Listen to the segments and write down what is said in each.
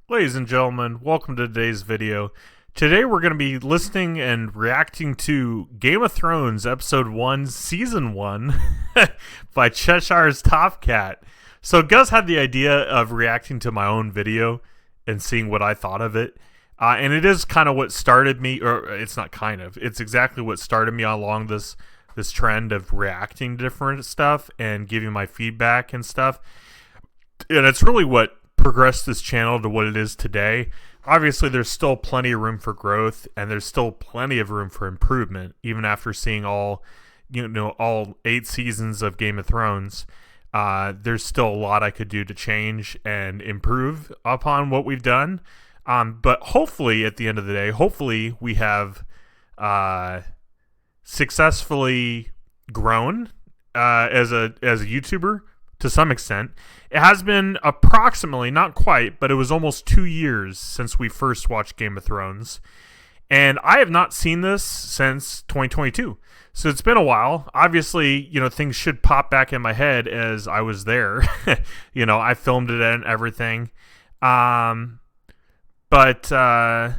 Ladies and gentlemen, welcome to today's video. Today we're going to be listening and reacting to Game of Thrones Episode 1, Season 1 by Cheshire's Top Cat. So Gus had the idea of reacting to my own video and seeing what I thought of it. And it is kind of what started me, or it's not kind of, it's exactly what started me along this trend of reacting to different stuff and giving my feedback and stuff. And it's really what progressed this channel to what it is today. Obviously, there's still plenty of room for growth, and there's still plenty of room for improvement, even after seeing all 8 seasons of Game of Thrones. There's still a lot I could do to change and improve upon what we've done. But hopefully, at the end of the day, hopefully we have successfully grown as a YouTuber to some extent. It has been approximately, not quite, but it was almost 2 years since we first watched Game of Thrones. And I have not seen this since 2022. So it's been a while. Obviously, things should pop back in my head as I was there. I filmed it and everything. But yeah,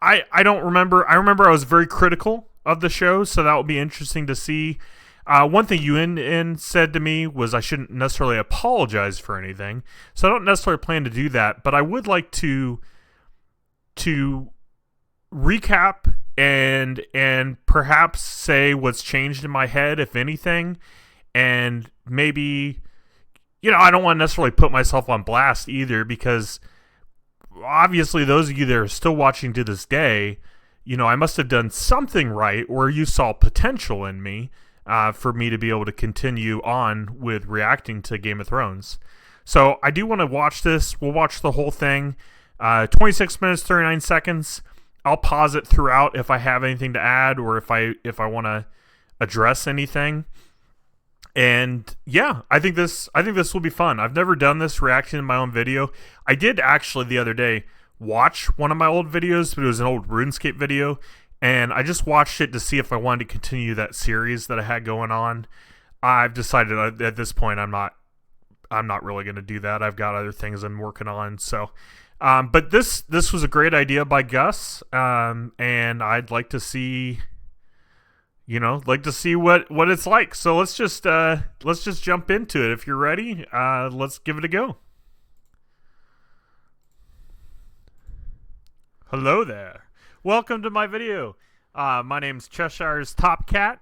I don't remember. I remember I was very critical of the show, so that will be interesting to see. One thing Ewan said to me was I shouldn't necessarily apologize for anything, so I don't necessarily plan to do that, but I would like to recap and perhaps say what's changed in my head, if anything, and maybe, I don't want to necessarily put myself on blast either, because obviously those of you that are still watching to this day, I must have done something right, or you saw potential in me, for me to be able to continue on with reacting to Game of Thrones. So I do want to watch this. We'll watch the whole thing. 26 minutes, 39 seconds. I'll pause it throughout if I have anything to add, or if I want to address anything. And yeah, I think this will be fun. I've never done this reaction in my own video. I did actually the other day watch one of my old videos, but it was an old RuneScape video. And I just watched it to see if I wanted to continue that series that I had going on. I've decided at this point I'm not really going to do that. I've got other things I'm working on. So, but this was a great idea by Gus, and I'd like to see, what it's like. So let's just jump into it. If you're ready, let's give it a go. Hello there. Welcome to my video. My name's Cheshire's Top Cat.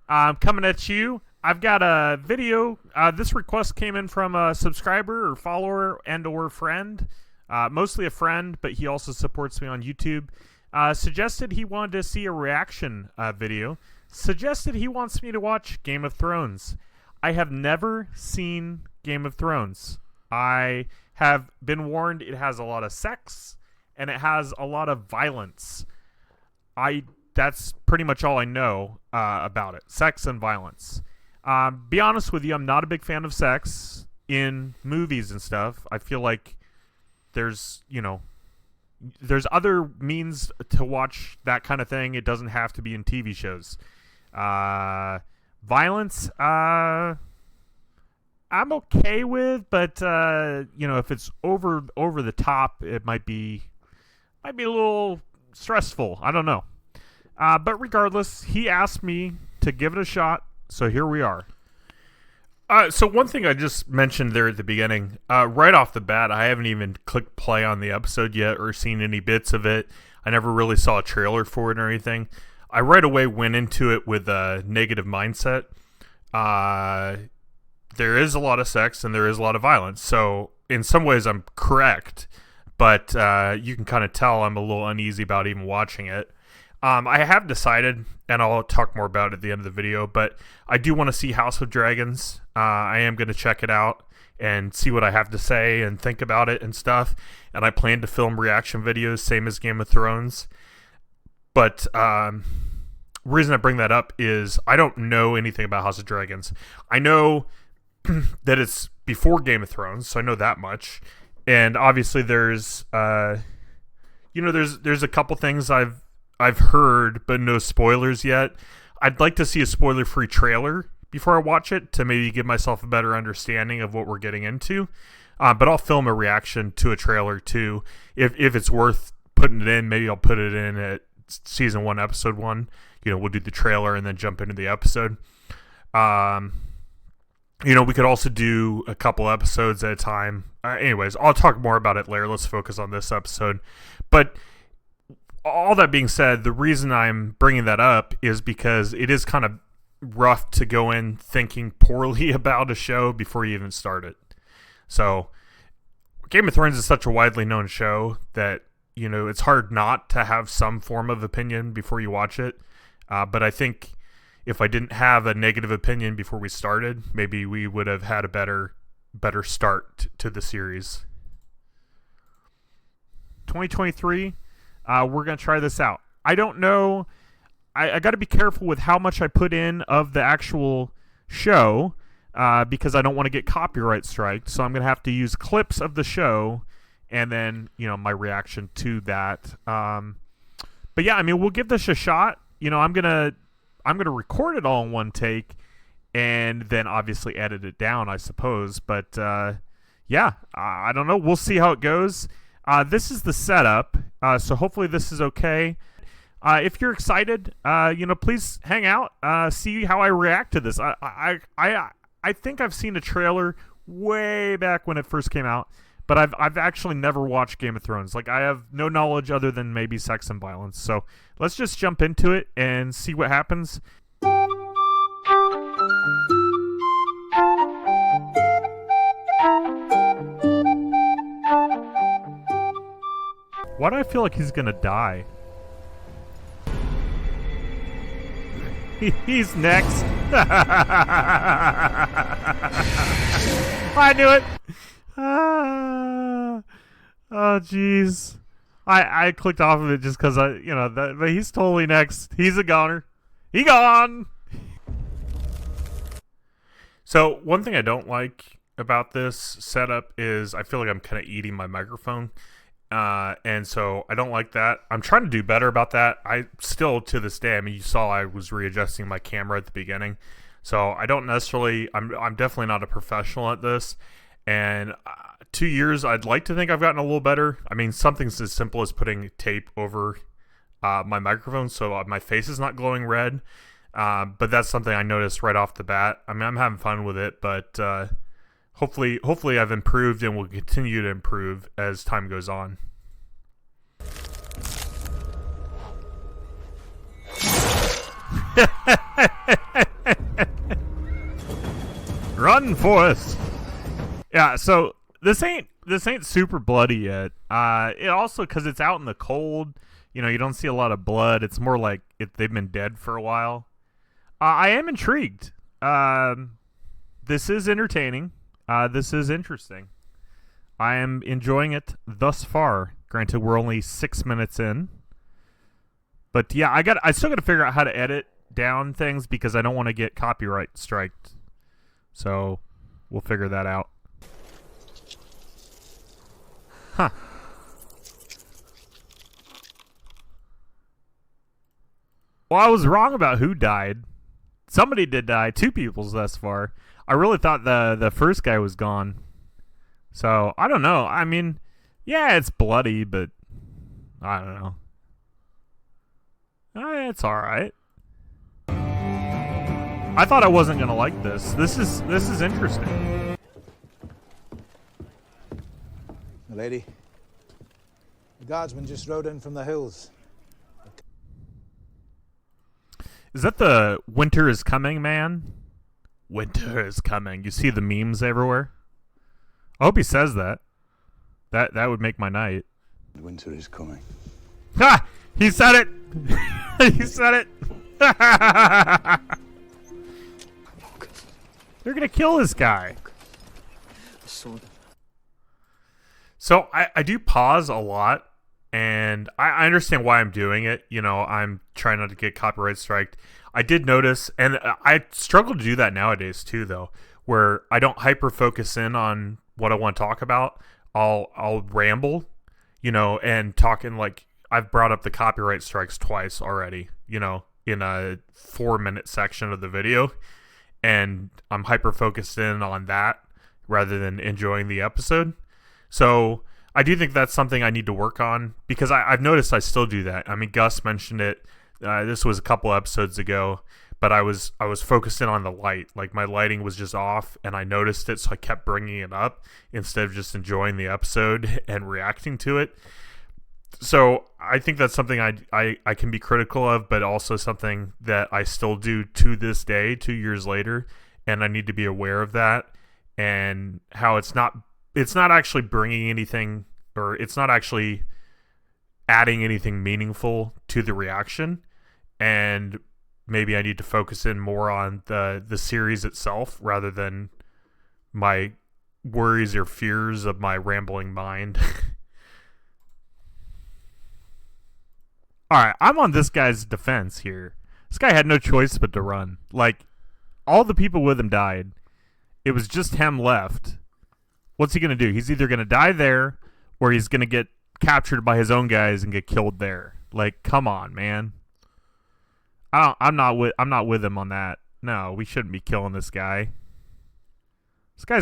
I'm coming at you. I've got a video. This request came in from a subscriber or follower and or friend. Mostly a friend, but he also supports me on YouTube. Suggested he wanted to see a reaction video. Suggested he wants me to watch Game of Thrones. I have never seen Game of Thrones. I have been warned it has a lot of sex, and it has a lot of violence. That's pretty much all I know about it. Sex and violence. Be honest with you, I'm not a big fan of sex in movies and stuff. I feel like there's other means to watch that kind of thing. It doesn't have to be in TV shows. Violence, I'm okay with, but if it's over the top, it might be a little stressful. I don't know. But regardless, he asked me to give it a shot, so here we are. So one thing I just mentioned there at the beginning, right off the bat, I haven't even clicked play on the episode yet or seen any bits of it. I never really saw a trailer for it or anything. I right away went into it with a negative mindset. There is a lot of sex and there is a lot of violence, so in some ways I'm correct. But you can kind of tell I'm a little uneasy about even watching it. I have decided, and I'll talk more about it at the end of the video, but I do want to see House of Dragons. I am going to check it out and see what I have to say and think about it and stuff. And I plan to film reaction videos, same as Game of Thrones. But reason I bring that up is I don't know anything about House of Dragons. I know that it's before Game of Thrones, so I know that much. And obviously there's there's a couple things I've heard, but no spoilers yet. I'd like to see a spoiler-free trailer before I watch it to maybe give myself a better understanding of what we're getting into. But I'll film a reaction to a trailer too. If it's worth putting it in, maybe I'll put it in at season 1, episode 1. We'll do the trailer and then jump into the episode. We could also do a couple episodes at a time. Anyways, I'll talk more about it later. Let's focus on this episode. But all that being said, the reason I'm bringing that up is because it is kind of rough to go in thinking poorly about a show before you even start it. So Game of Thrones is such a widely known show that, it's hard not to have some form of opinion before you watch it. But I think if I didn't have a negative opinion before we started, maybe we would have had a better start to the series. 2023, we're going to try this out. I don't know. I got to be careful with how much I put in of the actual show because I don't want to get copyright striked. So I'm going to have to use clips of the show and then, my reaction to that. But yeah, we'll give this a shot. I'm gonna record it all in one take, and then obviously edit it down, I suppose. But yeah, I don't know. We'll see how it goes. This is the setup, so hopefully this is okay. If you're excited, please hang out, see how I react to this. I think I've seen a trailer way back when it first came out, but I've actually never watched Game of Thrones. Like, I have no knowledge other than maybe sex and violence. So let's just jump into it and see what happens. Why do I feel like he's gonna die? He's next. I knew it. Oh, jeez. I clicked off of it just because but he's totally next. He's a goner. He gone. So one thing I don't like about this setup is I feel like I'm kind of eating my microphone. And so I don't like that. I'm trying to do better about that. I still, to this day, you saw I was readjusting my camera at the beginning. So I don't necessarily, I'm definitely not a professional at this. And 2 years, I'd like to think I've gotten a little better. Something as simple as putting tape over my microphone so my face is not glowing red. But that's something I noticed right off the bat. I'm having fun with it, but hopefully I've improved and will continue to improve as time goes on. Run, Forrest! Yeah, so this ain't super bloody yet. It also, because it's out in the cold, you don't see a lot of blood. It's more like they've been dead for a while. I am intrigued. This is entertaining. This is interesting. I am enjoying it thus far. Granted, we're only 6 minutes in. But yeah, I still got to figure out how to edit down things because I don't want to get copyright striked. So we'll figure that out. Huh. Well, I was wrong about who died. Somebody did die. 2 people thus far. I really thought the first guy was gone. So, I don't know. Yeah, it's bloody, but I don't know. It's alright. I thought I wasn't going to like this. This is interesting. Lady, the guardsman just rode in from the hills. Is that the winter is coming man? Winter is coming. You see the memes everywhere? I hope he says that. That would make my night. Winter is coming. Ha! He said it! He said it! They're gonna kill this guy. So I do pause a lot, and I understand why I'm doing it. I'm trying not to get copyright striked. I did notice, and I struggle to do that nowadays too, though, where I don't hyper focus in on what I want to talk about. I'll ramble, and talking like I've brought up the copyright strikes twice already, in a 4-minute section of the video, and I'm hyper focused in on that rather than enjoying the episode. So I do think that's something I need to work on, because I've noticed I still do that. I mean, Gus mentioned it. This was a couple episodes ago, but I was focused in on the light. Like, my lighting was just off, and I noticed it, so I kept bringing it up instead of just enjoying the episode and reacting to it. So I think that's something I can be critical of, but also something that I still do to this day, 2 years later, and I need to be aware of that, and how it's not actually bringing anything, or it's not actually adding anything meaningful to the reaction, and maybe I need to focus in more on the series itself rather than my worries or fears of my rambling mind. Alright, I'm on this guy's defense here. This guy had no choice but to run. Like, all the people with him died. It was just him left. What's he going to do? He's either going to die there, or he's going to get captured by his own guys and get killed there. Like, come on, man. I'm not with him on that. No, we shouldn't be killing this guy. This guy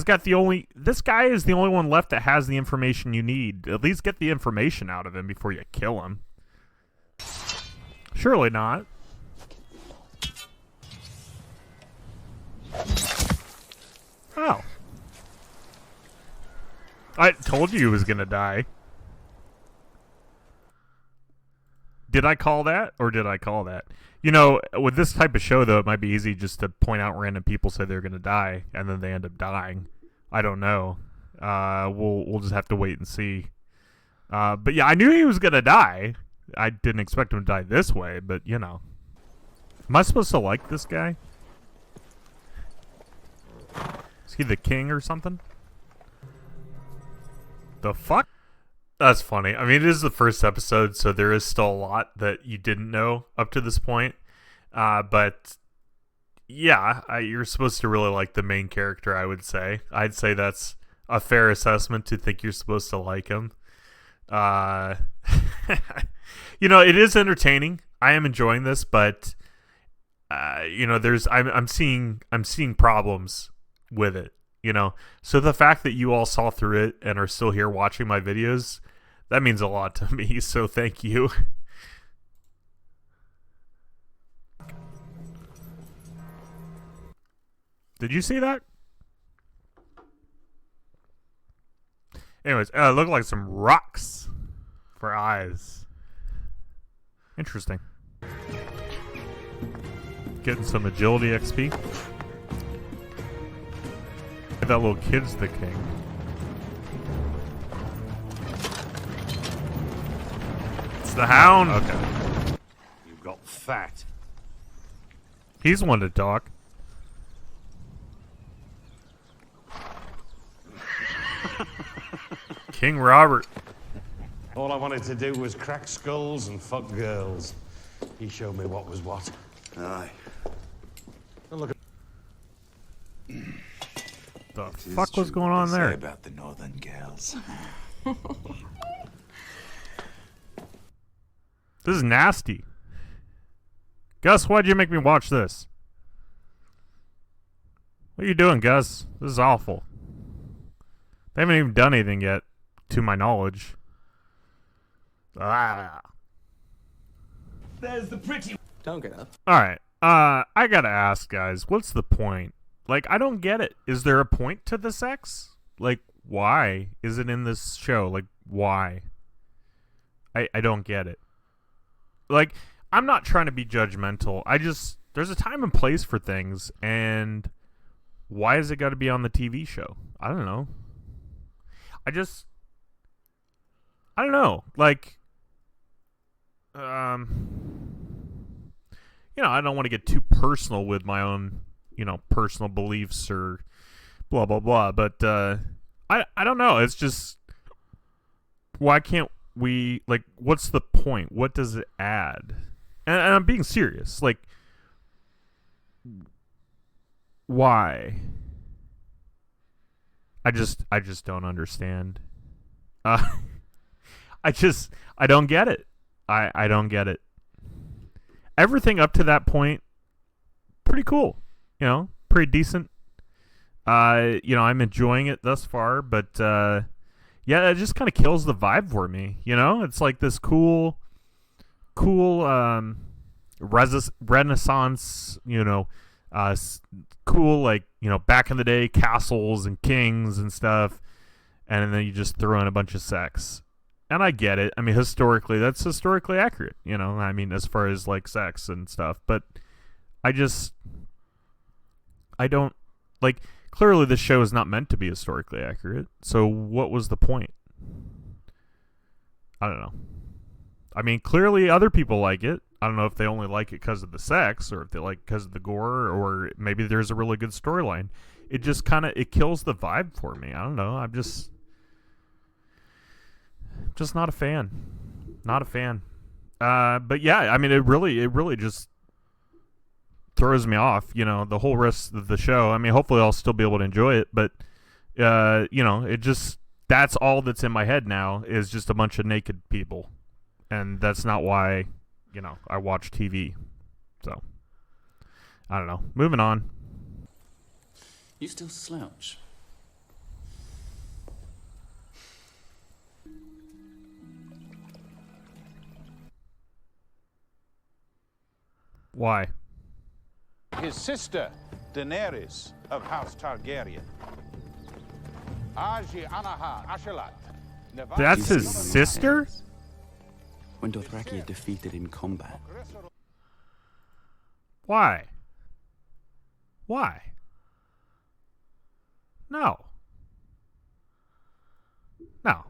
is the only one left that has the information you need. At least get the information out of him before you kill him. Surely not. Oh. I told you he was gonna die. Did I call that, or did I call that? You know, with this type of show, though, it might be easy just to point out random people say they're gonna die, and then they end up dying. I don't know. We'll just have to wait and see. But yeah, I knew he was gonna die. I didn't expect him to die this way, but you know. Am I supposed to like this guy? Is he the king or something? The fuck? That's funny. I mean, it is the first episode, so there is still a lot that you didn't know up to this point. But yeah, you're supposed to really like the main character, I would say. I'd say that's a fair assessment to think you're supposed to like him. You know, it is entertaining. I am enjoying this, but you know, I'm seeing problems with it. You know, so the fact that you all saw through it and are still here watching my videos, that means a lot to me. So thank you. Did you see that? Anyways, look like some rocks for eyes. Interesting. Getting some agility XP. That little kid's the king. It's the hound. Okay. You got fat. He's one to talk. King Robert. All I wanted to do was crack skulls and fuck girls. He showed me what was what. Aye. And look at The fuck was going on there? About the northern girls. This is nasty. Gus, why'd you make me watch this? What are you doing, Gus? This is awful. They haven't even done anything yet, to my knowledge. There's the pretty. Don't get up. Alright, I gotta ask, guys, what's the point? Like, I don't get it. Is there a point to the sex? Like, why is it in this show? Like, why? I don't get it. Like, I'm not trying to be judgmental. There's a time and place for things, and why has it got to be on the TV show? I don't know. I don't know. Like, you know, I don't want to get too personal with my own, you know, personal beliefs or blah, blah, blah. But I don't know. It's just, why can't we, like, what's the point? What does it add? And I'm being serious. Like, why? I just don't understand. I don't get it. I don't get it. Everything up to that point, pretty cool. You know, pretty decent. I'm enjoying it thus far, but yeah, it just kind of kills the vibe for me. It's like this cool Renaissance, cool, like, back in the day castles and kings and stuff, and then you just throw in a bunch of sex. And I get it. I mean, that's historically accurate, as far as like sex and stuff, but I don't, like, clearly this show is not meant to be historically accurate, so what was the point? I don't know. I mean, clearly other people like it. I don't know if they only like it because of the sex, or if they like it because of the gore, or maybe there's a really good storyline. It just it kills the vibe for me. I don't know. I'm just not a fan. Not a fan. But yeah, I mean, it really just throws me off, the whole rest of the show. I mean, hopefully I'll still be able to enjoy it, but it just, that's all that's in my head now, is just a bunch of naked people. And that's not why, I watch TV. So, I don't know. Moving on. You still slouch? Why? His sister, Daenerys of House Targaryen. Aji Anaha Ashelat. That's his sister? When Dothraki are defeated in combat. Why? Why? No. No.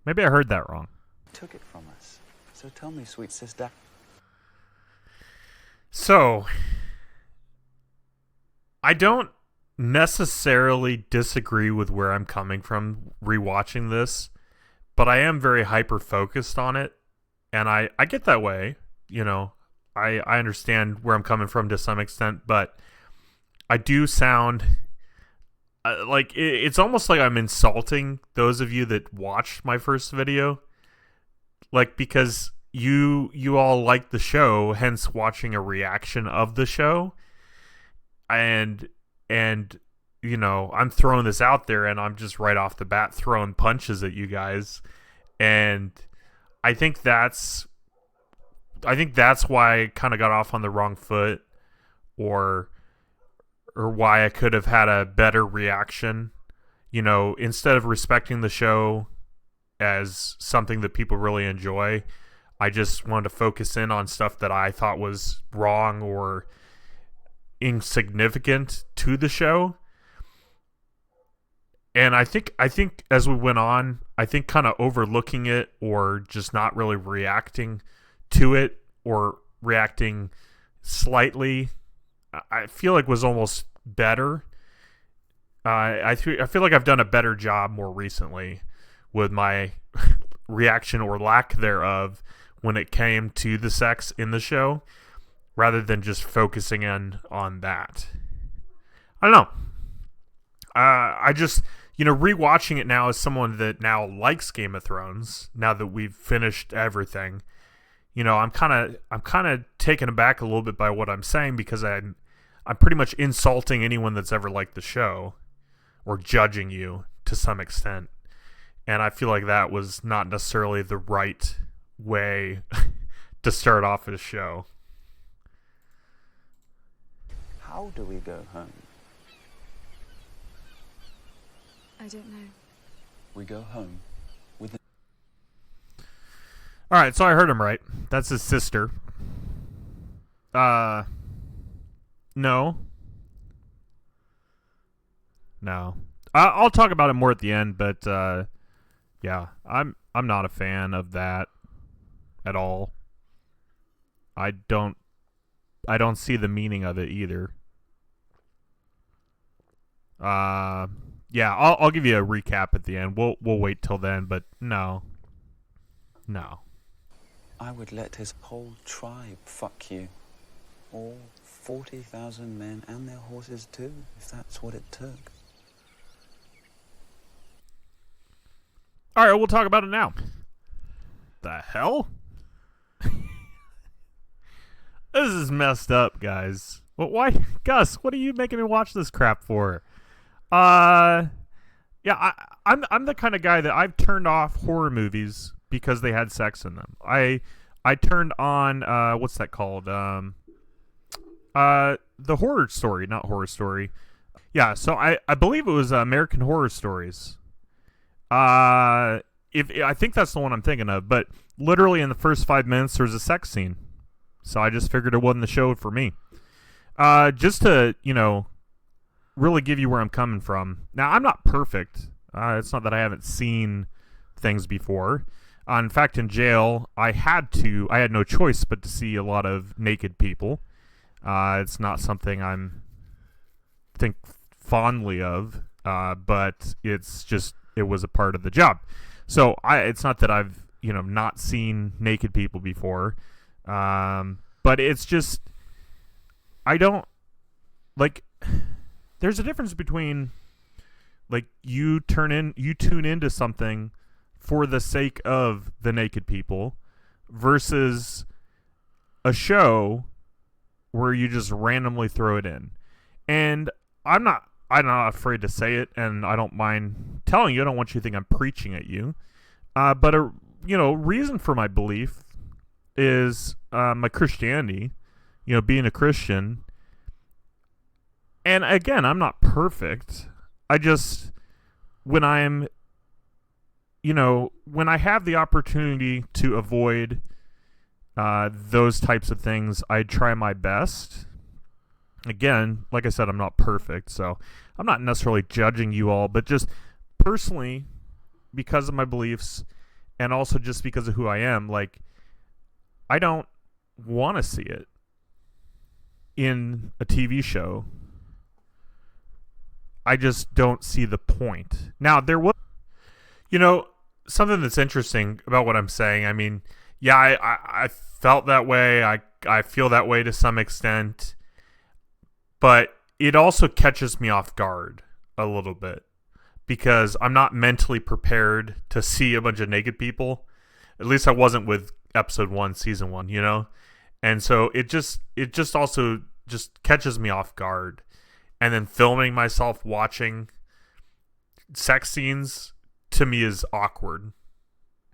Maybe I heard that wrong. Took it from us. So tell me, sweet sister. So, I don't necessarily disagree with where I'm coming from rewatching this, but I am very hyper-focused on it, and I get that way, I understand where I'm coming from to some extent, but I do sound like it's almost like I'm insulting those of you that watched my first video, like, because you all like the show, hence watching a reaction of the show, and I'm throwing this out there, and I'm just right off the bat throwing punches at you guys, and I think that's why I kind of got off on the wrong foot, or why I could have had a better reaction, instead of respecting the show as something that people really enjoy. I just wanted to focus in on stuff that I thought was wrong or insignificant to the show. And I think as we went on, I think kind of overlooking it, or just not really reacting to it, or reacting slightly, I feel like was almost better. I feel like I've done a better job more recently with my reaction, or lack thereof, when it came to the sex in the show, rather than just focusing in on that. I don't know. I just, rewatching it now as someone that now likes Game of Thrones, now that we've finished everything, I'm kind of taken aback a little bit by what I'm saying, because I'm pretty much insulting anyone that's ever liked the show, or judging you to some extent. And I feel like that was not necessarily the right way to start off a show. How do we go home? I don't know. We go home with All right, so I heard him right. That's his sister. No. I'll talk about it more at the end, but yeah, I'm not a fan of that at all. I don't see the meaning of it either. Yeah, I'll give you a recap at the end. We'll wait till then, but no. I would let his whole tribe fuck you. All 40,000 men and their horses too, if that's what it took. All right, we'll talk about it now. The hell? This is messed up, guys. But why, Gus? What are you making me watch this crap for? Yeah, I'm the kind of guy that I've turned off horror movies because they had sex in them. I turned on what's that called? The Horror Story, not Horror Story. Yeah, so I believe it was American Horror Stories. If I think that's the one I'm thinking of, but literally in the first 5 minutes there's a sex scene. So I just figured it wasn't the show for me. Just to, really give you where I'm coming from. Now, I'm not perfect. It's not that I haven't seen things before. In fact, in jail, I had no choice but to see a lot of naked people. It's not something I'm think fondly of, but it was a part of the job. So it's not that I've, not seen naked people before. But it's just, I don't, there's a difference between, you tune into something for the sake of the naked people versus a show where you just randomly throw it in. And I'm not afraid to say it, and I don't mind telling you. I don't want you to think I'm preaching at you. But a reason for my belief is my Christianity, being a Christian. And again, I'm not perfect. I just, when I have the opportunity to avoid those types of things, I try my best. Again, like I said, I'm not perfect, so I'm not necessarily judging you all, but just personally, because of my beliefs, and also just because of who I am, I don't want to see it in a TV show. I just don't see the point. Now, there was, something that's interesting about what I'm saying. I mean, yeah, I felt that way. I feel that way to some extent. But it also catches me off guard a little bit because I'm not mentally prepared to see a bunch of naked people. At least I wasn't with episode 1, season 1, And so it just also just catches me off guard. And then filming myself watching sex scenes to me is awkward,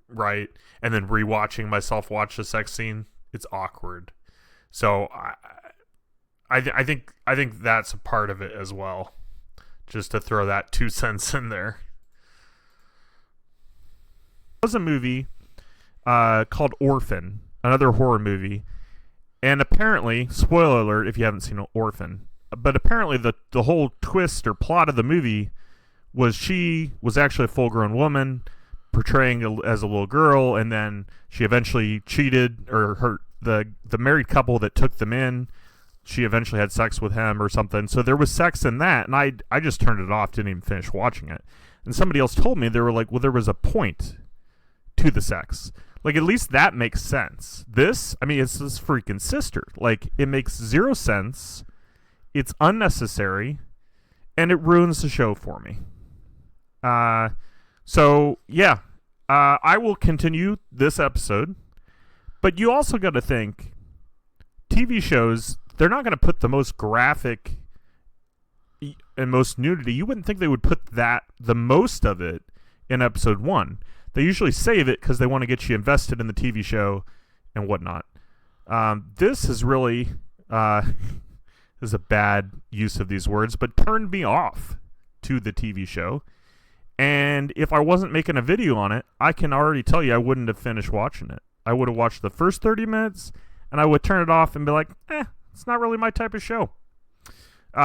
right? And then rewatching myself watch a sex scene, it's awkward. So I think that's a part of it as well. Just to throw that 2 cents in there. There was a movie called Orphan, another horror movie, and apparently, spoiler alert if you haven't seen Orphan, but apparently the whole twist or plot of the movie was she was actually a full-grown woman portraying as a little girl, and then she eventually cheated, or the married couple that took them in, she eventually had sex with him or something. So there was sex in that, and I just turned it off, didn't even finish watching it. And somebody else told me, they were like, well, there was a point to the sex. At least that makes sense. This, it's his freaking sister. It makes zero sense. It's unnecessary, and it ruins the show for me. So, yeah. I will continue this episode, but you also got to think, TV shows, they're not going to put the most graphic and most nudity. You wouldn't think they would put the most of it in episode 1. They usually save it because they want to get you invested in the TV show and whatnot. This is really, this is a bad use of these words, but turned me off to the TV show. And if I wasn't making a video on it, I can already tell you I wouldn't have finished watching it. I would have watched the first 30 minutes, and I would turn it off and be like, it's not really my type of show.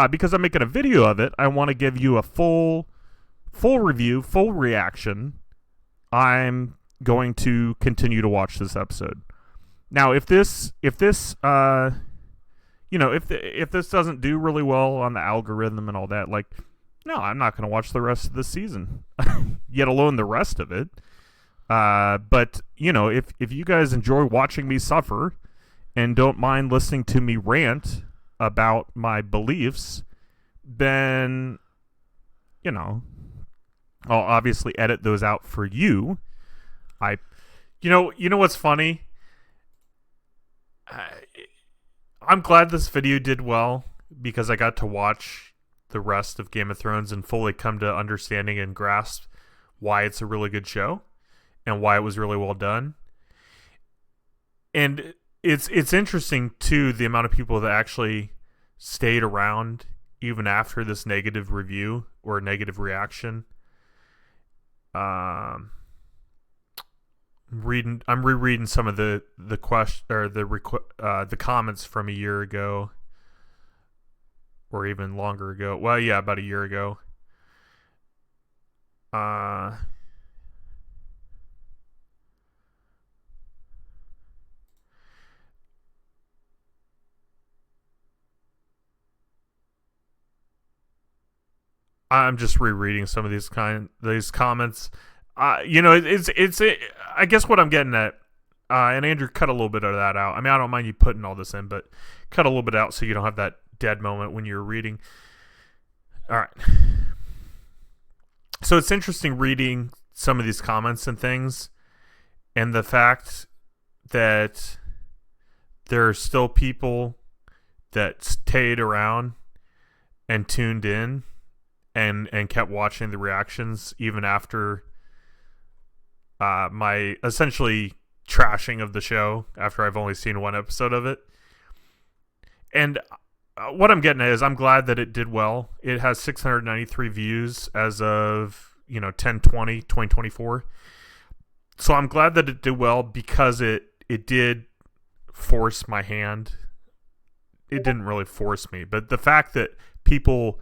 Because I'm making a video of it, I want to give you a full review, full reaction. I'm going to continue to watch this episode. Now, if this doesn't do really well on the algorithm and all that, no, I'm not going to watch the rest of the season, yet alone the rest of it. But if you guys enjoy watching me suffer and don't mind listening to me rant about my beliefs, then I'll obviously edit those out for you. You know what's funny? I'm glad this video did well because I got to watch the rest of Game of Thrones and fully come to understanding and grasp why it's a really good show and why it was really well done. And it's interesting too, the amount of people that actually stayed around even after this negative review or negative reaction. I'm rereading some of the comments from a year ago, or even longer ago. Well, yeah, about a year ago. I'm just rereading some of these comments. I guess what I'm getting at, and Andrew, cut a little bit of that out. I mean, I don't mind you putting all this in, but cut a little bit out so you don't have that dead moment when you're reading. All right. So it's interesting reading some of these comments and things, and the fact that there are still people that stayed around and tuned in and kept watching the reactions even after my essentially trashing of the show after I've only seen one episode of it. And what I'm getting at is I'm glad that it did well. It has 693 views as of 10/20/2024. So I'm glad that it did well because it did force my hand. It didn't really force me, but the fact that people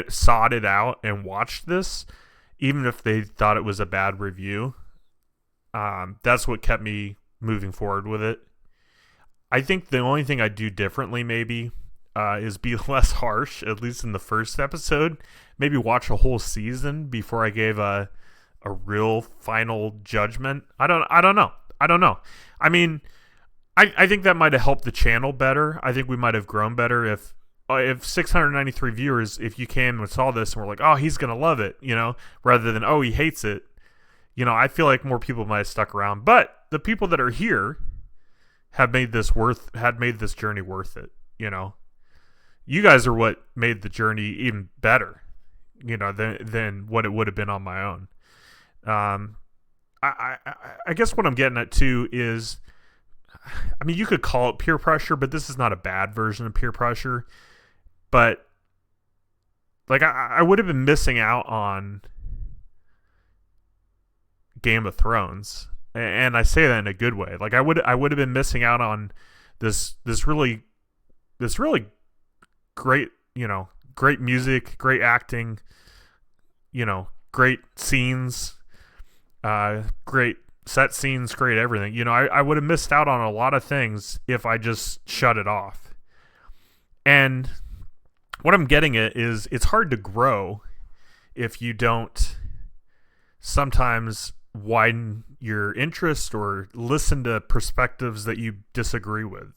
sought it out and watched this, even if they thought it was a bad review, that's what kept me moving forward with it. I think the only thing I'd do differently maybe is be less harsh, at least in the first episode. Maybe watch a whole season before I gave a real final judgment. I don't know. I mean, I think that might have helped the channel better. I think we might have grown better if 693 viewers, if you came and saw this and were like, oh, he's going to love it, rather than, oh, he hates it. I feel like more people might have stuck around. But the people that are here had made this journey worth it, You guys are what made the journey even better, than what it would have been on my own. I guess what I'm getting at too is, I mean, you could call it peer pressure, but this is not a bad version of peer pressure. But like, I would have been missing out on Game of Thrones, and I say that in a good way. Like, I would have been missing out on this really great, great music, great acting, great scenes, great set scenes, great everything. I would have missed out on a lot of things if I just shut it off. And what I'm getting at is it's hard to grow if you don't sometimes widen your interest or listen to perspectives that you disagree with,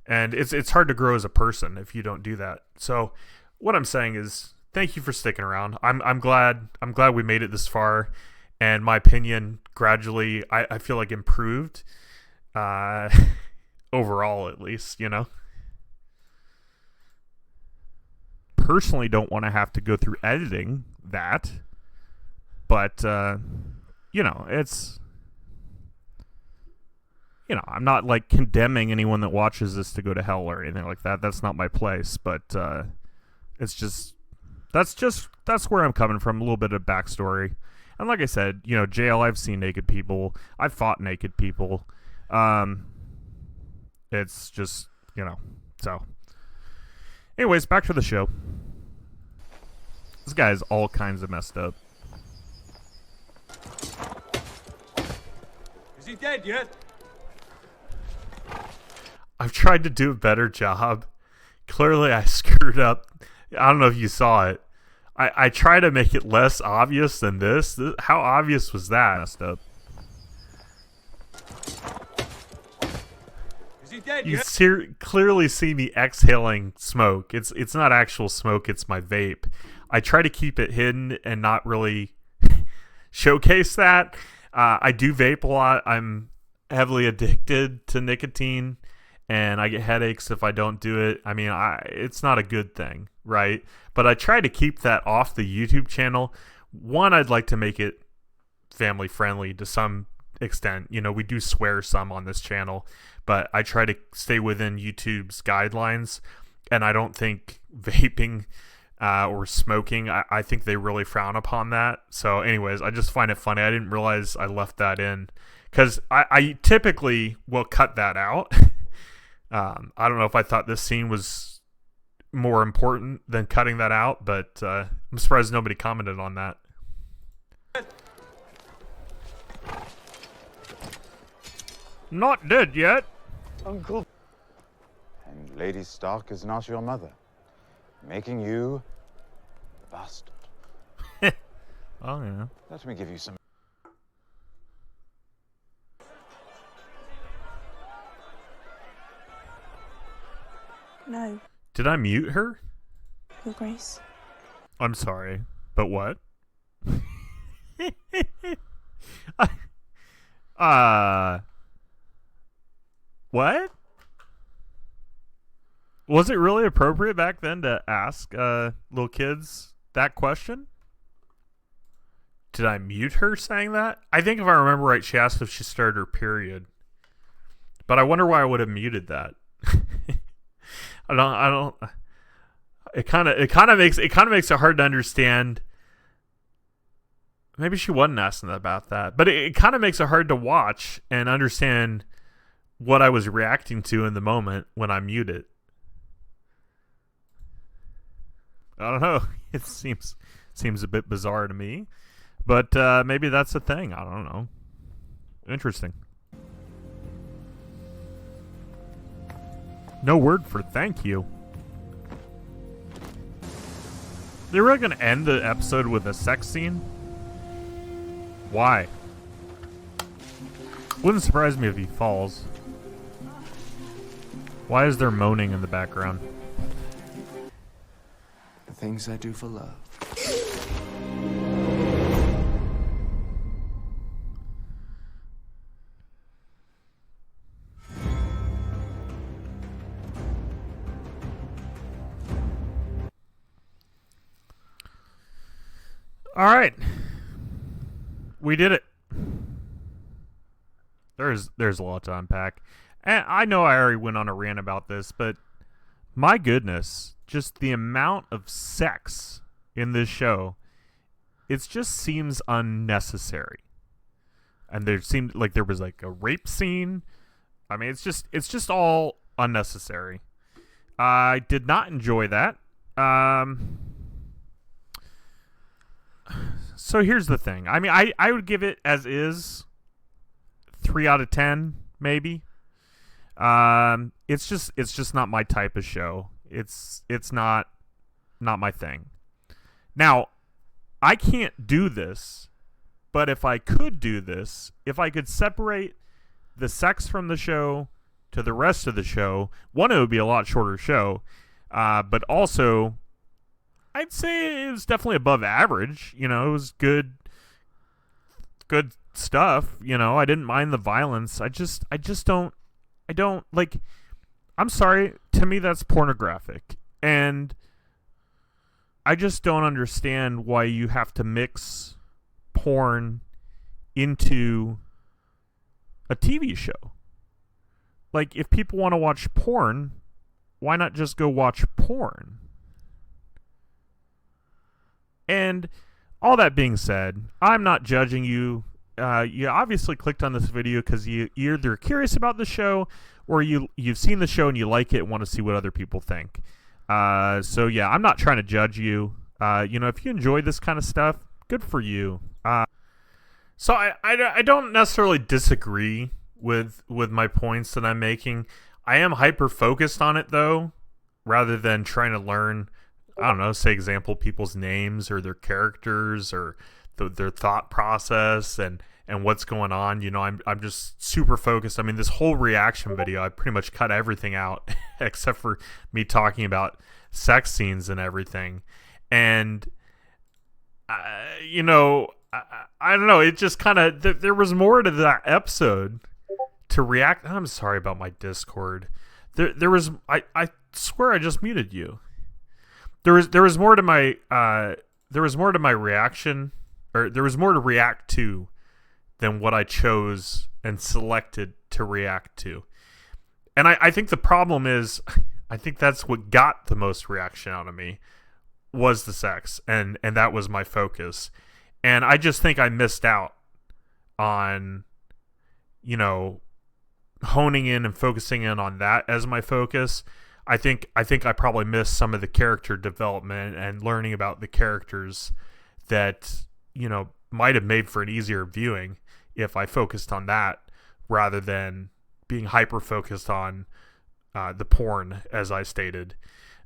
And it's hard to grow as a person if you don't do that. So what I'm saying is, thank you for sticking around. I'm glad we made it this far, and my opinion gradually I feel like improved, overall at least. Personally, don't want to have to go through editing that, but it's. I'm not like condemning anyone that watches this to go to hell or anything like that. That's not my place, but that's where I'm coming from. A little bit of backstory. And like I said, jail, I've seen naked people. I've fought naked people. It's just, so. Anyways, back to the show. This guy is all kinds of messed up. Is he dead yet? I've tried to do a better job. Clearly, I screwed up. I don't know if you saw it. I try to make it less obvious than this. How obvious was that? Messed up. Is he dead You yet? clearly see me exhaling smoke. It's not actual smoke. It's my vape. I try to keep it hidden and not really showcase that. I do vape a lot. I'm heavily addicted to nicotine. and I get headaches if I don't do it. I mean, it's not a good thing, right? But I try to keep that off the YouTube channel. One, I'd like to make it family friendly to some extent. You know, we do swear some on this channel, but I try to stay within YouTube's guidelines, and I don't think vaping or smoking, I think they really frown upon that. So anyways, I just find it funny. I didn't realize I left that in, because I typically will cut that out. I don't know if I thought this scene was more important than cutting that out, but I'm surprised nobody commented on that. Not dead yet. Uncle. And Lady Stark is not your mother, making you a bastard. Oh, yeah. Let me give you some. No, Did I mute her? Your Grace. I'm sorry, but what? What? Was it really appropriate back then to ask little kids that question? Did I mute her saying that? I think if I remember right, she asked if she started her period. But I wonder why I would have muted that. I don't. It kind of makes it hard to understand. Maybe she wasn't asking about that, but it kind of makes it hard to watch and understand what I was reacting to in the moment when I mute it. I don't know. It seems a bit bizarre to me, but maybe that's a thing. I don't know. Interesting. No word for thank you. They're really gonna end the episode with a sex scene? Why? Wouldn't surprise me if he falls. Why is there moaning in the background? The things I do for love. All right. We did it. There's a lot to unpack. And I know I already went on a rant about this, but my goodness, just the amount of sex in this show, it just seems unnecessary. And there seemed like there was like a rape scene. I mean, it's just all unnecessary. I did not enjoy that. So here's the thing. I mean, I would give it as is 3 out of 10, maybe. It's just not my type of show. It's not my thing. Now, I can't do this, but if I could do this, if I could separate the sex from the show to the rest of the show, one, it would be a lot shorter show, but also I'd say it was definitely above average. You know, it was good stuff. You know, I didn't mind the violence. I don't like. I'm sorry. To me, that's pornographic, and I just don't understand why you have to mix porn into a TV show. Like, if people want to watch porn, why not just go watch porn? And all that being said, I'm not judging you. You obviously clicked on this video because you're either curious about the show or you've seen the show and you like it and want to see what other people think. So yeah, I'm not trying to judge you. You know, if you enjoy this kind of stuff, good for you. So I don't necessarily disagree with my points that I'm making. I am hyper focused on it though, rather than trying to learn, I don't know, say example people's names or their characters or their thought process and what's going on. You know, I'm just super focused. I mean, this whole reaction video, I pretty much cut everything out except for me talking about sex scenes and everything. And you know, I don't know. It just kind of there was more to that episode to react. I'm sorry about my Discord. There was I swear I just muted you. There was more to my reaction, or there was more to react to than what I chose and selected to react to. And I think the problem is, I think that's what got the most reaction out of me was the sex, and that was my focus. And I just think I missed out on, you know, honing in and focusing in on that as my focus. I think I probably missed some of the character development and learning about the characters that, you know, might have made for an easier viewing if I focused on that rather than being hyper focused on the porn, as I stated.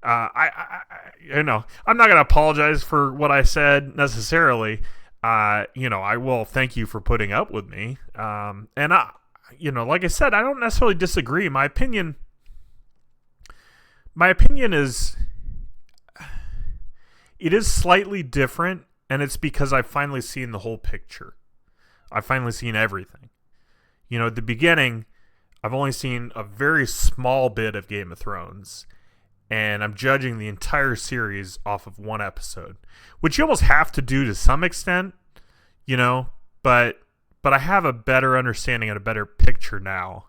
You know, I'm not going to apologize for what I said necessarily. You know, I will thank you for putting up with me. And you know, like I said, I don't necessarily disagree. My opinion is, it is slightly different, and it's because I've finally seen the whole picture. I've finally seen everything. You know, at the beginning, I've only seen a very small bit of Game of Thrones, and I'm judging the entire series off of one episode, which you almost have to do to some extent, you know, but I have a better understanding and a better picture now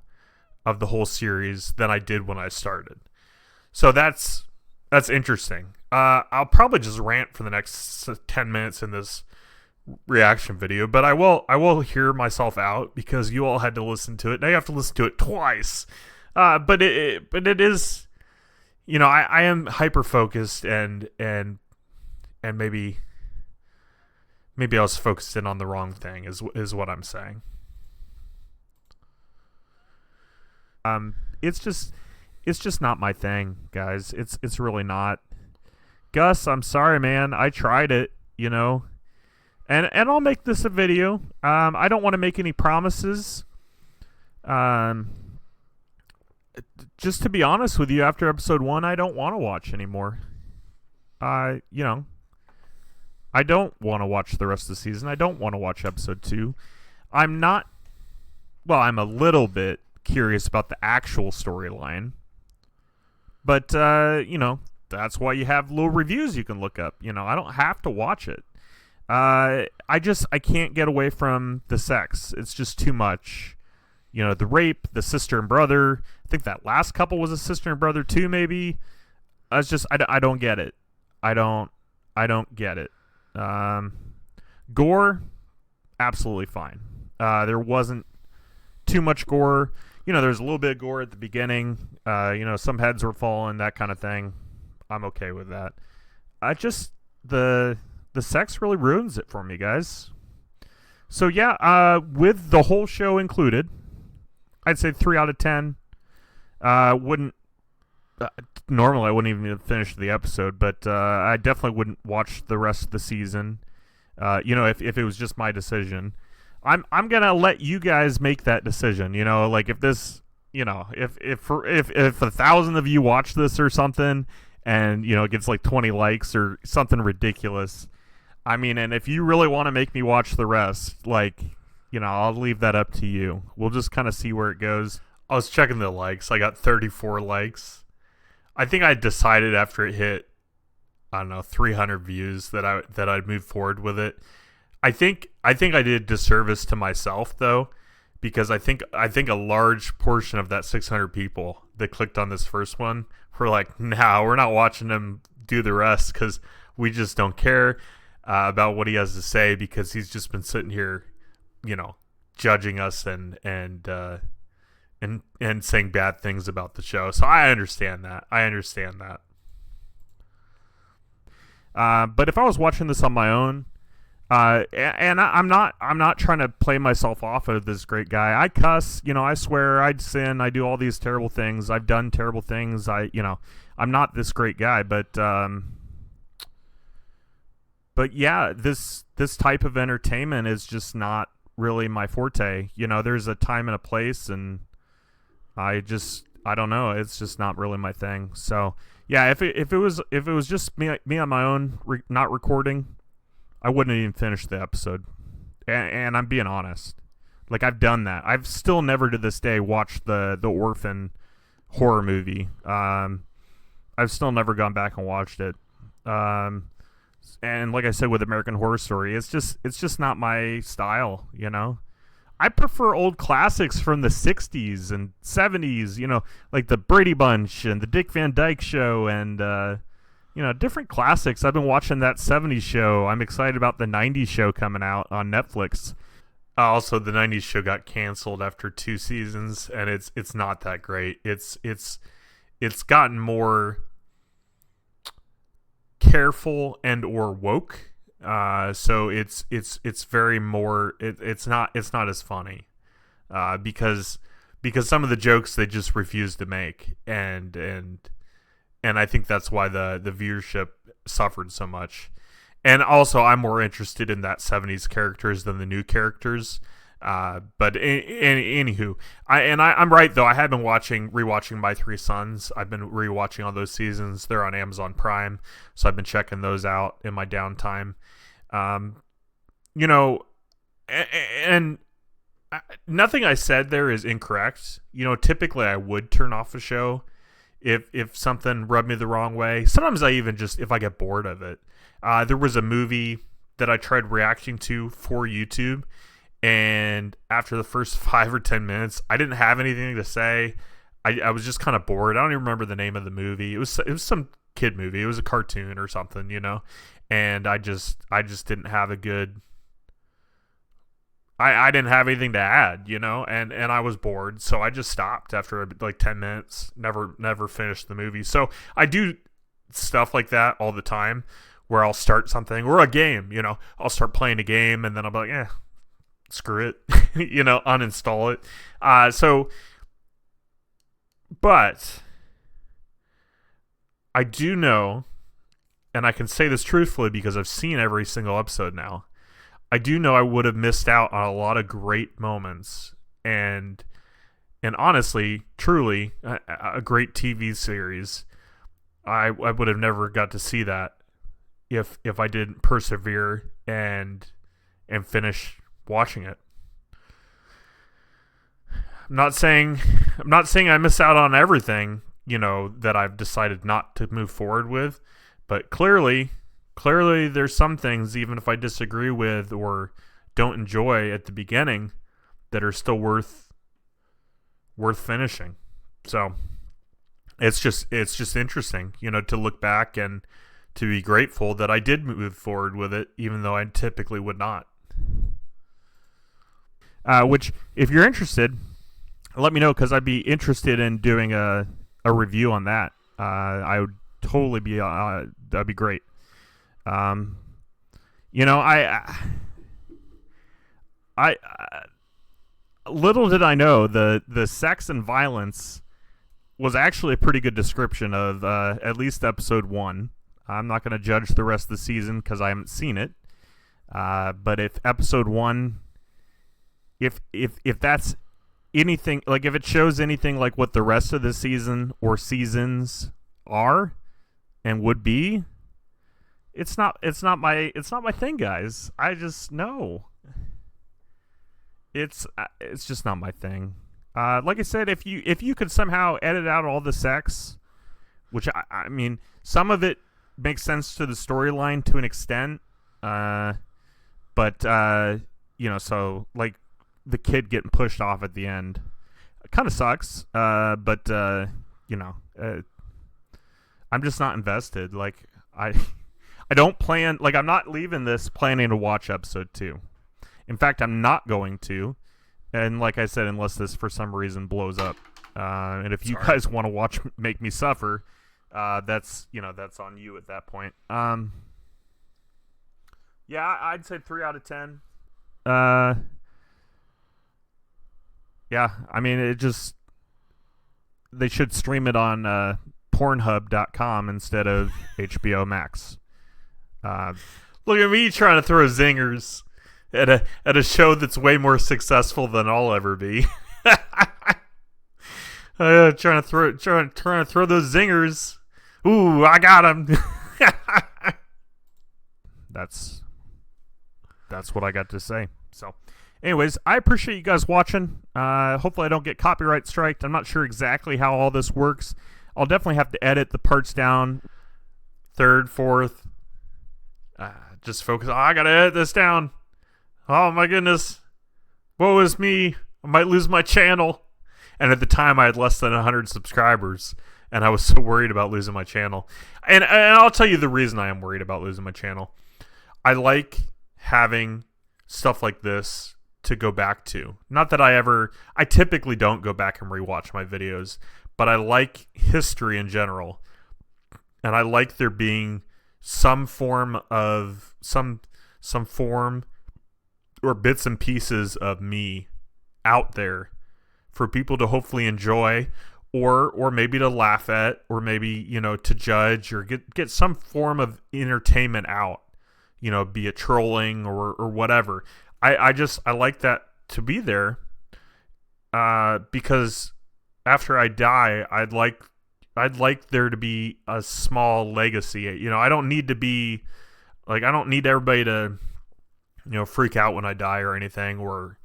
of the whole series than I did when I started. So that's interesting. I'll probably just rant for the next 10 minutes in this reaction video, but I will hear myself out because you all had to listen to it. Now you have to listen to it twice. But it is, you know, I am hyper focused and maybe I was focused in on the wrong thing is what I'm saying. It's just not my thing, guys. It's really not. Gus, I'm sorry, man. I tried it, you know. And I'll make this a video. I don't want to make any promises. Just to be honest with you, after episode 1, I don't want to watch anymore. You know, I don't want to watch the rest of the season. I don't want to watch episode 2. I'm a little bit curious about the actual storyline. But, you know, that's why you have little reviews you can look up. You know, I don't have to watch it. I can't get away from the sex. It's just too much. You know, the rape, the sister and brother. I think that last couple was a sister and brother too, maybe. I don't get it. I don't get it. Gore, absolutely fine. There wasn't too much gore. You know, there's a little bit of gore at the beginning. You know, some heads were falling, that kind of thing. I'm okay with that. The sex really ruins it for me, guys. So yeah, with the whole show included, I'd say 3 out of 10. Normally I wouldn't even finish the episode, but I definitely wouldn't watch the rest of the season. You know, if it was just my decision. I'm gonna let you guys make that decision. You know, like if this, you know, if 1,000 of you watch this or something, and you know it gets like 20 likes or something ridiculous. I mean, and if you really want to make me watch the rest, like, you know, I'll leave that up to you. We'll just kind of see where it goes. I was checking the likes. I got 34 likes. I think I decided after it hit, I don't know, 300 views that I'd move forward with it. I think I did disservice to myself though, because I think a large portion of that 600 people that clicked on this first one were like, "No, we're not watching him do the rest because we just don't care about what he has to say because he's just been sitting here, you know, judging us and saying bad things about the show." So I understand that. But if I was watching this on my own, and I'm not trying to play myself off of this great guy. I cuss, you know, I swear, I sin, I do all these terrible things. I've done terrible things. You know, I'm not this great guy, but yeah, this type of entertainment is just not really my forte. You know, there's a time and a place, and I don't know. It's just not really my thing. So yeah, if it was just me on my own, not recording, I wouldn't even finish the episode. And I'm being honest. Like, I've done that. I've still never to this day watched the Orphan horror movie. I've still never gone back and watched it. And like I said with American Horror Story, it's just not my style, you know. I prefer old classics from the 60s and 70s, you know, like the Brady Bunch and the Dick Van Dyke Show and, you know, different classics. I've been watching that 70s show. I'm excited about the 90s show coming out on Netflix. Also, the 90s show got canceled after 2 seasons, and it's not that great. It's gotten more careful and or woke. So it's very more it's not as funny because some of the jokes they just refuse to make, and I think that's why the viewership suffered so much. And also I'm more interested in that 70s characters than the new characters. But anywho, I'm right though. I have been rewatching My Three Sons. I've been rewatching all those seasons. They're on Amazon Prime, so I've been checking those out in my downtime. You know, and nothing I said there is incorrect. You know, typically I would turn off a show if something rubbed me the wrong way. Sometimes I even just if I get bored of it. There was a movie that I tried reacting to for YouTube. And after the first 5 or 10 minutes, I didn't have anything to say. I was just kind of bored. I don't even remember the name of the movie. It was some kid movie. It was a cartoon or something, you know. And I just didn't have a good. I didn't have anything to add, you know. And I was bored, so I just stopped after like 10 minutes. Never finished the movie. So I do stuff like that all the time, where I'll start something or a game, you know. I'll start playing a game, and then I'll be like, screw it, you know, uninstall it. But I do know, and I can say this truthfully because I've seen every single episode now, I do know I would have missed out on a lot of great moments and honestly, truly, a great TV series. I would have never got to see that if I didn't persevere and finish watching it. I'm not saying I miss out on everything, you know, that I've decided not to move forward with, but clearly there's some things, even if I disagree with or don't enjoy at the beginning, that are still worth finishing. So it's just interesting, you know, to look back and to be grateful that I did move forward with it, even though I typically would not. Which, if you're interested, let me know, because I'd be interested in doing a review on that. I would totally be that'd be great. You know, I little did I know the sex and violence was actually a pretty good description of at least episode 1. I'm not going to judge the rest of the season because I haven't seen it. But if episode 1, if that's anything, like if it shows anything like what the rest of the season or seasons are and would be, it's not my thing, guys. I just know it's just not my thing. Like I said, if you could somehow edit out all the sex, which I mean, some of it makes sense to the storyline to an extent, but you know, so like the kid getting pushed off at the end, it kind of sucks. But you know, I'm just not invested. Like I don't plan. Like I'm not leaving this planning to watch episode 2. In fact, I'm not going to. And like I said, unless this for some reason blows up, and if you guys want to watch make me suffer, that's on you at that point. Yeah, I'd say 3 out of 10. Yeah, I mean, they should stream it on Pornhub.com instead of HBO Max. Look at me trying to throw zingers at a show that's way more successful than I'll ever be. Trying to throw those zingers. Ooh, I got him. That's what I got to say. So, Anyways, I appreciate you guys watching. Hopefully I don't get copyright striked. I'm not sure exactly how all this works. I'll definitely have to edit the parts down. Third, fourth. Just focus. Oh, I gotta edit this down. Oh my goodness. Woe is me. I might lose my channel. And at the time I had less than 100 subscribers. And I was so worried about losing my channel. And I'll tell you the reason I am worried about losing my channel. I like having stuff like this to go back to. Not that I typically don't go back and rewatch my videos, but I like history in general. And I like there being some form of, some form or bits and pieces of me out there for people to hopefully enjoy, or maybe to laugh at, or maybe, you know, to judge, or get some form of entertainment out, you know, be it trolling or whatever. I like that to be there, because after I die, I'd like there to be a small legacy. You know, I don't need everybody to, you know, freak out when I die or anything, or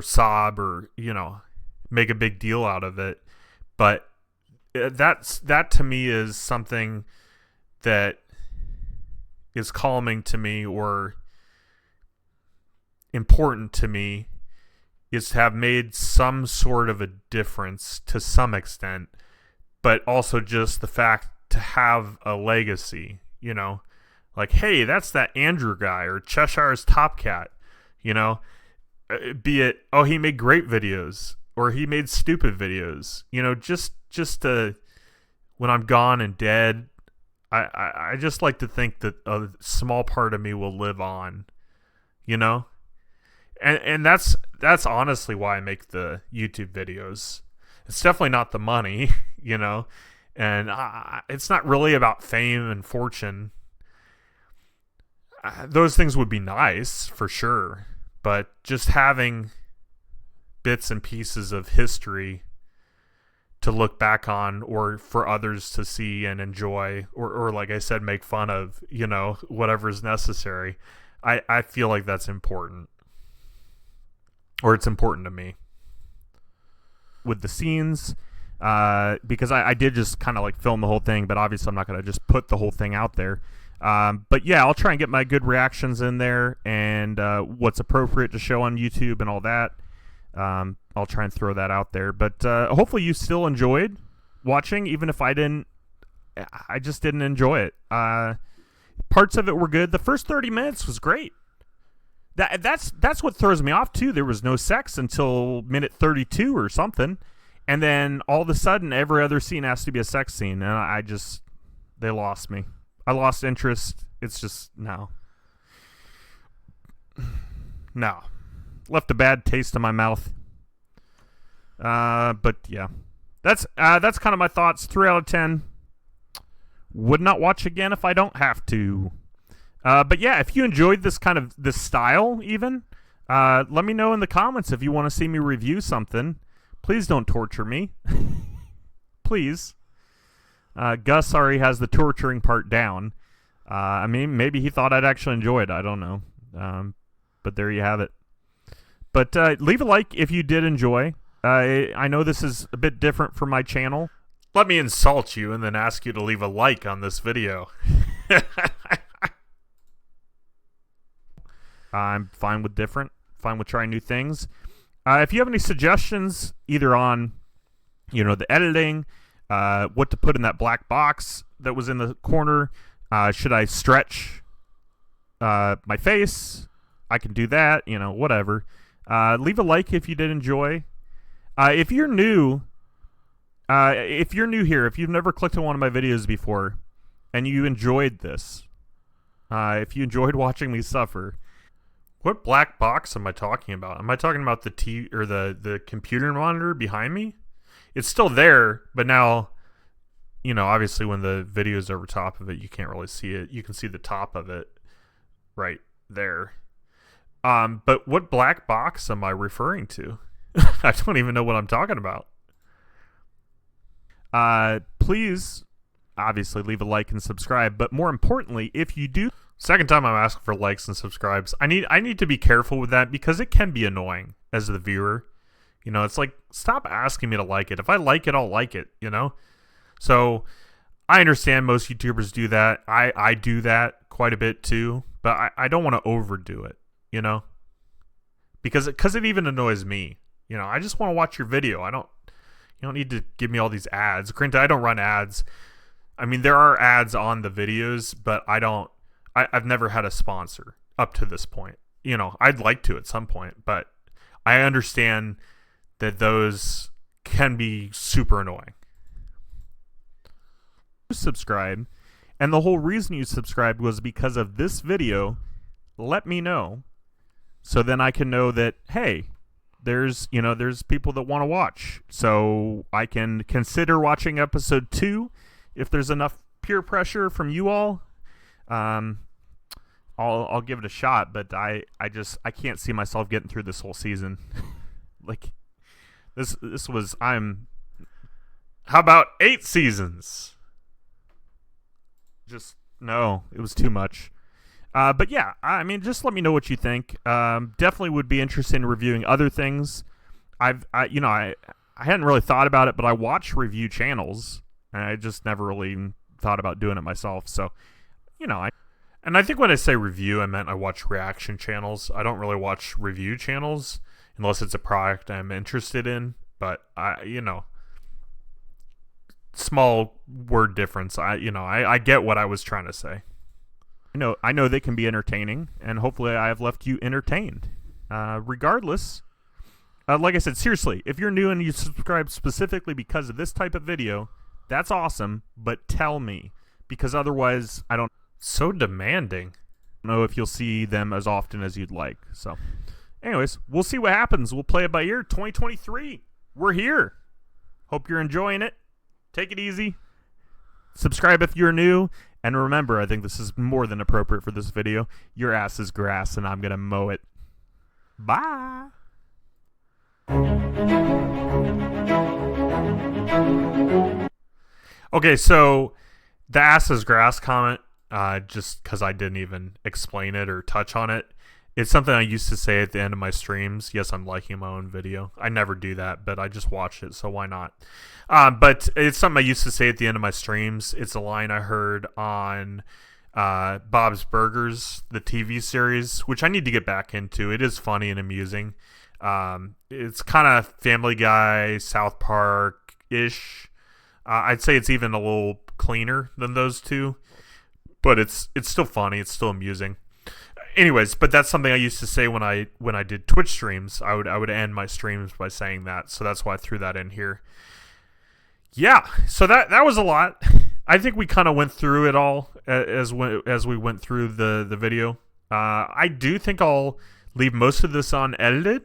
sob, or, you know, make a big deal out of it. But that to me is something that is calming to me, or important to me, is to have made some sort of a difference to some extent, but also just the fact to have a legacy, you know, like, hey, that's that Andrew guy, or Cheshire's Top Cat, you know, be it, oh, he made great videos, or he made stupid videos, you know, just to, when I'm gone and dead, I just like to think that a small part of me will live on, you know, and that's honestly why I make the YouTube videos. It's definitely not the money, you know, and it's not really about fame and fortune. Those things would be nice for sure, but just having bits and pieces of history to look back on, or for others to see and enjoy, or like I said, make fun of, you know, whatever is necessary. I feel like that's important, or it's important to me. With the scenes, because I did just kind of like film the whole thing, but obviously I'm not going to just put the whole thing out there. But yeah, I'll try and get my good reactions in there, and what's appropriate to show on YouTube and all that. I'll try and throw that out there, but hopefully you still enjoyed watching, even if I just didn't enjoy it. Parts of it were good. The first 30 minutes was great. That's what throws me off too. There was no sex until minute 32 or something, and then all of a sudden every other scene has to be a sex scene, and they lost me. I lost interest. It's just no. Left a bad taste in my mouth. But yeah, that's kind of my thoughts. 3 out of 10. Would not watch again if I don't have to. But yeah, if you enjoyed this style, even, let me know in the comments if you want to see me review something. Please don't torture me. Please. Gus already has the torturing part down. I mean, maybe he thought I'd actually enjoy it. I don't know. But there you have it. But leave a like if you did enjoy. I know this is a bit different from my channel. Let me insult you and then ask you to leave a like on this video. I'm fine with different. Fine with trying new things. If you have any suggestions, either on, you know, the editing, what to put in that black box that was in the corner, should I stretch my face? I can do that, you know, whatever. Leave a like if you did enjoy. If you're new here, if you've never clicked on one of my videos before and you enjoyed this, if you enjoyed watching me suffer, what black box am I talking about? Am I talking about the computer monitor behind me? It's still there, but now, you know, obviously when the video is over top of it, you can't really see it. You can see the top of it right there. But what black box am I referring to? I don't even know what I'm talking about. Please, obviously, leave a like and subscribe. But more importantly, if you do Second time I'm asking for likes and subscribes. I need to be careful with that because it can be annoying as the viewer. You know, it's like, stop asking me to like it. If I like it, I'll like it, you know? So I understand most YouTubers do that. I do that quite a bit too, but I don't want to overdo it, you know? Because it even annoys me. You know, I just want to watch your video. You don't need to give me all these ads. Granted, I don't run ads. I mean, there are ads on the videos, but I've never had a sponsor up to this point. You know, I'd like to at some point, but I understand that those can be super annoying. Subscribe, and the whole reason you subscribed was because of this video. Let me know, so then I can know that, hey, there's people that want to watch, so I can consider watching episode 2 if there's enough peer pressure from you all. I'll give it a shot, but I can't see myself getting through this whole season. Like this was how about 8 seasons? Just no, it was too much. But yeah, I mean, just let me know what you think. Definitely would be interested in reviewing other things. I hadn't really thought about it, but I watch review channels, and I just never really even thought about doing it myself. So, you know, I think when I say review, I meant I watch reaction channels. I don't really watch review channels unless it's a product I'm interested in. But small word difference. I get what I was trying to say. I know they can be entertaining, and hopefully I have left you entertained. Regardless, like I said, seriously, if you're new and you subscribe specifically because of this type of video, that's awesome, but tell me, because otherwise I don't. So demanding. I don't know if you'll see them as often as you'd like. So, anyways, we'll see what happens. We'll play it by ear. 2023. We're here. Hope you're enjoying it. Take it easy. Subscribe if you're new. And remember, I think this is more than appropriate for this video. Your ass is grass, and I'm going to mow it. Bye. Okay, so the ass is grass comment, just because I didn't even explain it or touch on it. It's something I used to say at the end of my streams. Yes, I'm liking my own video. I never do that, but I just watch it, so why not? But it's something I used to say at the end of my streams. It's a line I heard on Bob's Burgers, the TV series, which I need to get back into. It is funny and amusing. It's kind of Family Guy, South Park-ish. I'd say it's even a little cleaner than those two, but it's still funny. It's still amusing. Anyways, but that's something I used to say when I did Twitch streams. I would end my streams by saying that, so that's why I threw that in here. Yeah, so that was a lot. I think we kind of went through it all as we went through the video. I do think I'll leave most of this unedited,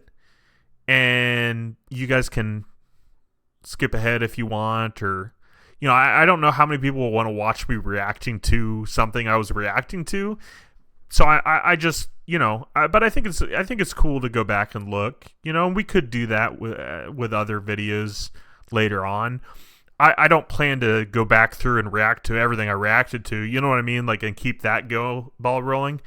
and you guys can skip ahead if you want, or I don't know how many people will want to watch me reacting to something I was reacting to. So I just but I think it's cool to go back and look. We could do that with other videos later on. I don't plan to go back through and react to everything I reacted to. You know what I mean? Like, and keep that ball rolling.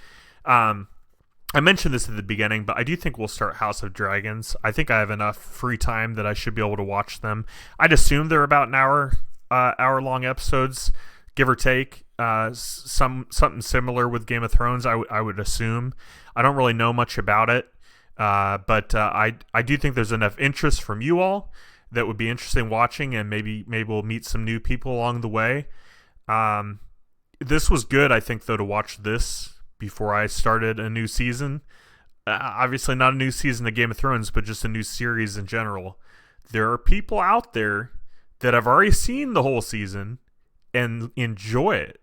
I mentioned this at the beginning, but I do think we'll start House of Dragons. I think I have enough free time that I should be able to watch them. I'd assume they're about an hour long episodes, give or take. Something similar with Game of Thrones, I would assume. I don't really know much about it, but I do think there's enough interest from you all that would be interested in watching, and maybe we'll meet some new people along the way. This was good, I think, though, to watch this before I started a new season. Obviously not a new season of Game of Thrones, but just a new series in general. There are people out there that have already seen the whole season and enjoy it,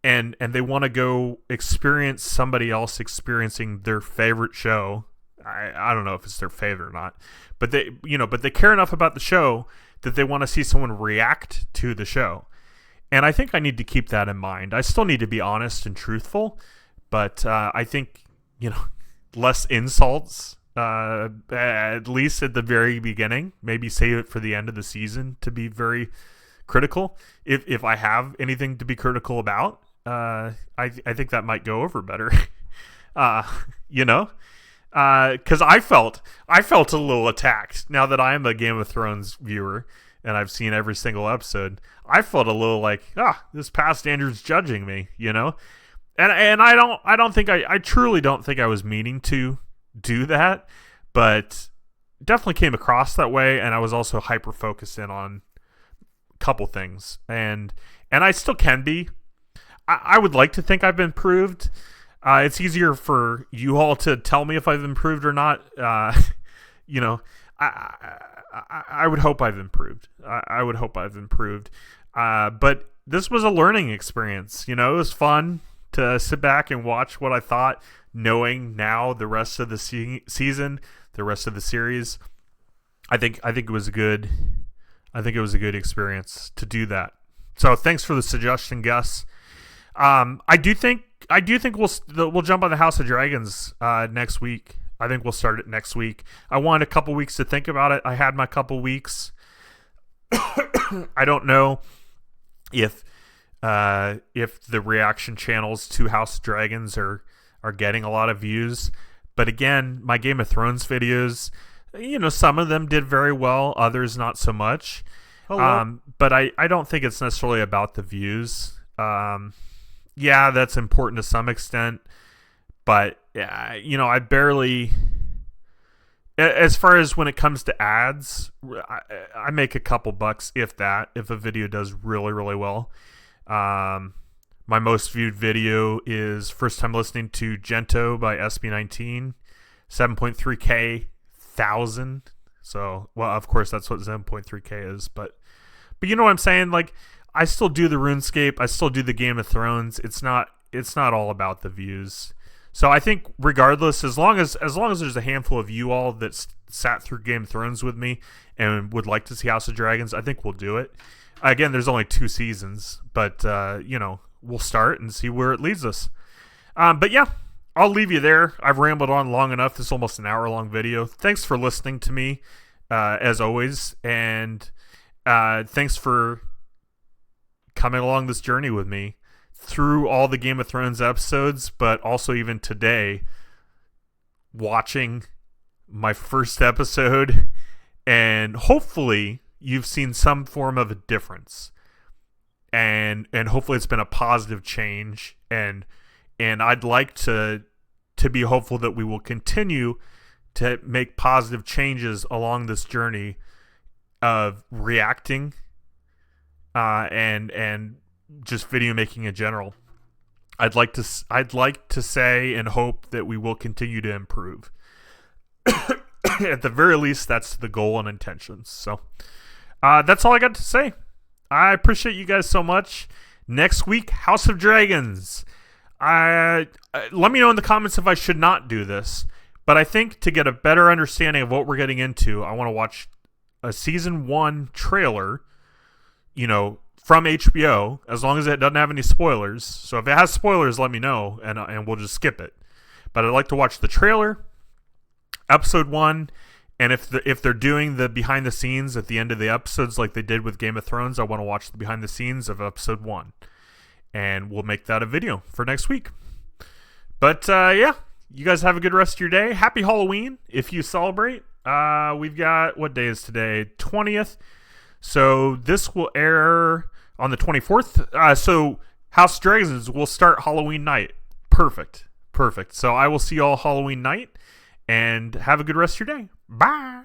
and they want to go experience somebody else experiencing their favorite show. I don't know if it's their favorite or not, but they care enough about the show that they want to see someone react to the show. And I think I need to keep that in mind. I still need to be honest and truthful, but I think less insults, at least at the very beginning. Maybe save it for the end of the season to be very critical, if I have anything to be critical about. I think that might go over better. You know, because I felt a little attacked now that I am a Game of Thrones viewer and I've seen every single episode. I felt a little like, this past Andrew's judging me, you know, and I truly don't think I was meaning to do that, but definitely came across that way, and I was also hyper focused in on a couple things, and I still can be. I would like to think I've improved. It's easier for you all to tell me if I've improved or not. You know, I would hope I've improved. I would hope I've improved. But this was a learning experience. You know, it was fun to sit back and watch what I thought, knowing now the rest of the season, the rest of the series. I think it was a good experience to do that. So thanks for the suggestion, Gus. I do think we'll jump on the House of Dragons next week. I think we'll start it next week. I wanted a couple weeks to think about it. I had my couple weeks. I don't know if the reaction channels to House of Dragons are getting a lot of views, but again, my Game of Thrones videos, you know, some of them did very well, others not so much. But I don't think it's necessarily about the views. Yeah, that's important to some extent, but you know, I barely, as far as when it comes to ads, I make a couple bucks, if that, if a video does really, really well. My most viewed video is First Time Listening to Gento by SB19, 7.3K thousand. So, well, of course that's what 7.3K is, but you know what I'm saying? Like, I still do the RuneScape. I still do the Game of Thrones. It's not all about the views. So I think regardless, as long as there's a handful of you all that sat through Game of Thrones with me and would like to see House of Dragons, I think we'll do it. Again, there's only 2 seasons, but you know, we'll start and see where it leads us. But yeah, I'll leave you there. I've rambled on long enough. This is almost an hour-long video. Thanks for listening to me, as always, and thanks for coming along this journey with me through all the Game of Thrones episodes, but also even today, watching my first episode, and hopefully you've seen some form of a difference, and hopefully it's been a positive change, and I'd like to be hopeful that we will continue to make positive changes along this journey of reacting and just video making in general. I'd like to say and hope that we will continue to improve. At the very least, that's the goal and intentions. So that's all I got to say. I appreciate you guys so much. Next week, House of Dragons. Let me know in the comments if I should not do this, but I think to get a better understanding of what we're getting into, I want to watch a season 1 trailer, you know, from HBO, as long as it doesn't have any spoilers. So if it has spoilers, let me know, and we'll just skip it. But I'd like to watch the trailer, episode 1, and if they're doing the behind the scenes at the end of the episodes like they did with Game of Thrones, I want to watch the behind the scenes of episode 1, and we'll make that a video for next week. But yeah, you guys have a good rest of your day. Happy Halloween if you celebrate. We've got, what day is today? 20th. So this will air on the 24th. So House of Dragons will start Halloween night. Perfect. So I will see you all Halloween night, and have a good rest of your day. Bye.